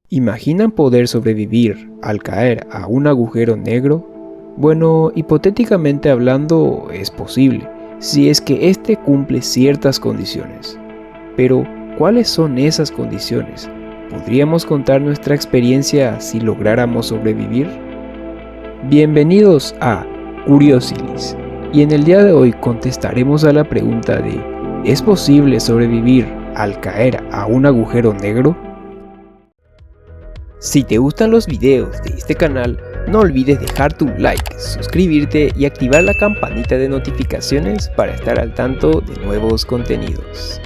¿Imaginan poder sobrevivir al caer a un agujero negro? Bueno, hipotéticamente hablando, es posible, si es que éste cumple ciertas condiciones. Pero, ¿cuáles son esas condiciones? ¿Podríamos contar nuestra experiencia si lográramos sobrevivir? Bienvenidos a Curiosilis, y en el día de hoy contestaremos a la pregunta de ¿es posible sobrevivir al caer a un agujero negro? Si te gustan los videos de este canal, no olvides dejar tu like, suscribirte y activar la campanita de notificaciones para estar al tanto de nuevos contenidos.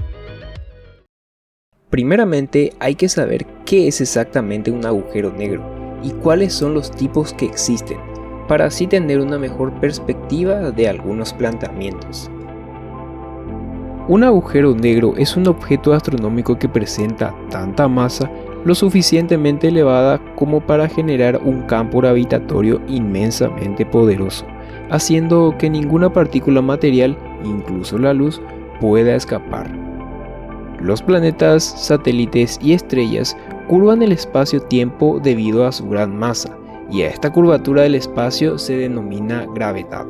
Primeramente hay que saber qué es exactamente un agujero negro y cuáles son los tipos que existen, para así tener una mejor perspectiva de algunos planteamientos. Un agujero negro es un objeto astronómico que presenta tanta masa lo suficientemente elevada como para generar un campo gravitatorio inmensamente poderoso, haciendo que ninguna partícula material, incluso la luz, pueda escapar. Los planetas, satélites y estrellas curvan el espacio-tiempo debido a su gran masa, y a esta curvatura del espacio se denomina gravedad.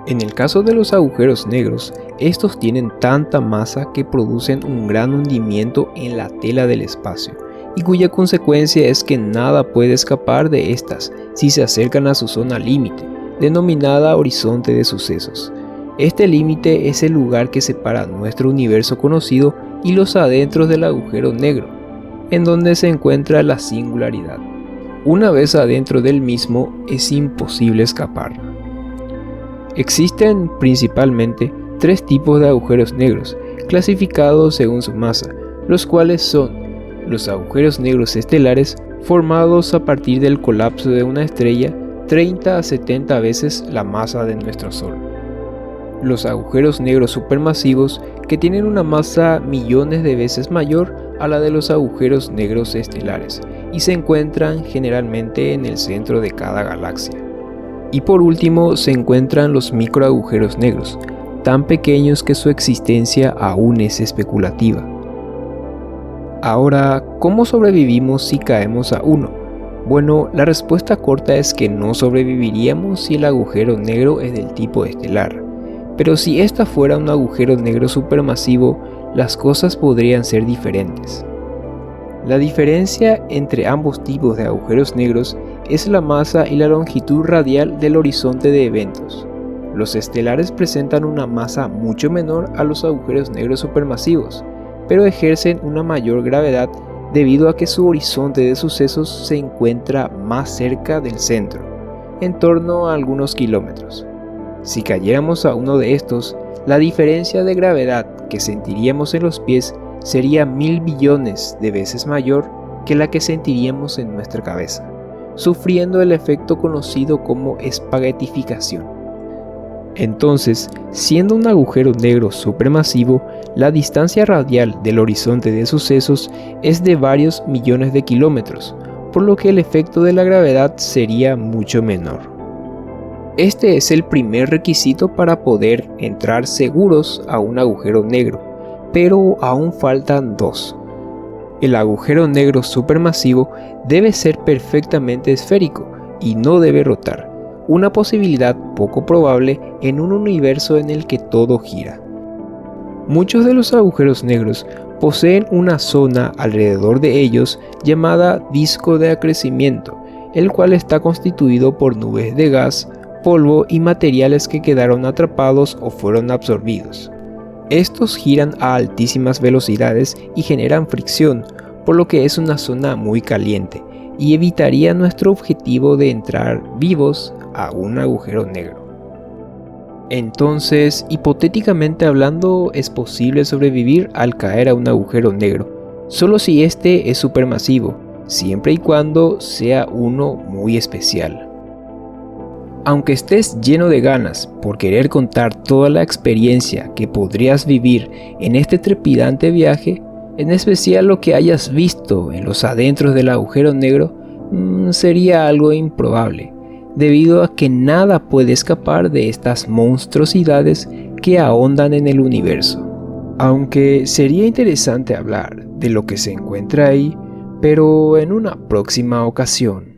En el caso de los agujeros negros, estos tienen tanta masa que producen un gran hundimiento en la tela del espacio, y cuya consecuencia es que nada puede escapar de estas si se acercan a su zona límite, denominada horizonte de sucesos. Este límite es el lugar que separa nuestro universo conocido y los adentros del agujero negro, en donde se encuentra la singularidad. Una vez adentro del mismo, es imposible escapar. Existen principalmente tres tipos de agujeros negros, clasificados según su masa, los cuales son los agujeros negros estelares, formados a partir del colapso de una estrella 30 a 70 veces la masa de nuestro Sol. Los agujeros negros supermasivos, que tienen una masa millones de veces mayor a la de los agujeros negros estelares, y se encuentran generalmente en el centro de cada galaxia. Y por último se encuentran los microagujeros negros, tan pequeños que su existencia aún es especulativa. Ahora, ¿cómo sobrevivimos si caemos a uno? Bueno, la respuesta corta es que no sobreviviríamos si el agujero negro es del tipo estelar. Pero si esta fuera un agujero negro supermasivo, las cosas podrían ser diferentes. La diferencia entre ambos tipos de agujeros negros es la masa y la longitud radial del horizonte de eventos. Los estelares presentan una masa mucho menor a los agujeros negros supermasivos, pero ejercen una mayor gravedad debido a que su horizonte de sucesos se encuentra más cerca del centro, en torno a algunos kilómetros. Si cayéramos a uno de estos, la diferencia de gravedad que sentiríamos en los pies sería 1000 billones de veces mayor que la que sentiríamos en nuestra cabeza, sufriendo el efecto conocido como espaguetificación. Entonces, siendo un agujero negro supermasivo, la distancia radial del horizonte de sucesos es de varios millones de kilómetros, por lo que el efecto de la gravedad sería mucho menor. Este es el primer requisito para poder entrar seguros a un agujero negro, pero aún faltan dos. El agujero negro supermasivo debe ser perfectamente esférico y no debe rotar, una posibilidad poco probable en un universo en el que todo gira. Muchos de los agujeros negros poseen una zona alrededor de ellos llamada disco de acrecimiento, el cual está constituido por nubes de gas, polvo y materiales que quedaron atrapados o fueron absorbidos. Estos giran a altísimas velocidades y generan fricción, por lo que es una zona muy caliente y evitaría nuestro objetivo de entrar vivos a un agujero negro. Entonces, hipotéticamente hablando, es posible sobrevivir al caer a un agujero negro, solo si este es supermasivo, siempre y cuando sea uno muy especial. Aunque estés lleno de ganas por querer contar toda la experiencia que podrías vivir en este trepidante viaje, en especial lo que hayas visto en los adentros del agujero negro, sería algo improbable, debido a que nada puede escapar de estas monstruosidades que ahondan en el universo. Aunque sería interesante hablar de lo que se encuentra ahí, pero en una próxima ocasión.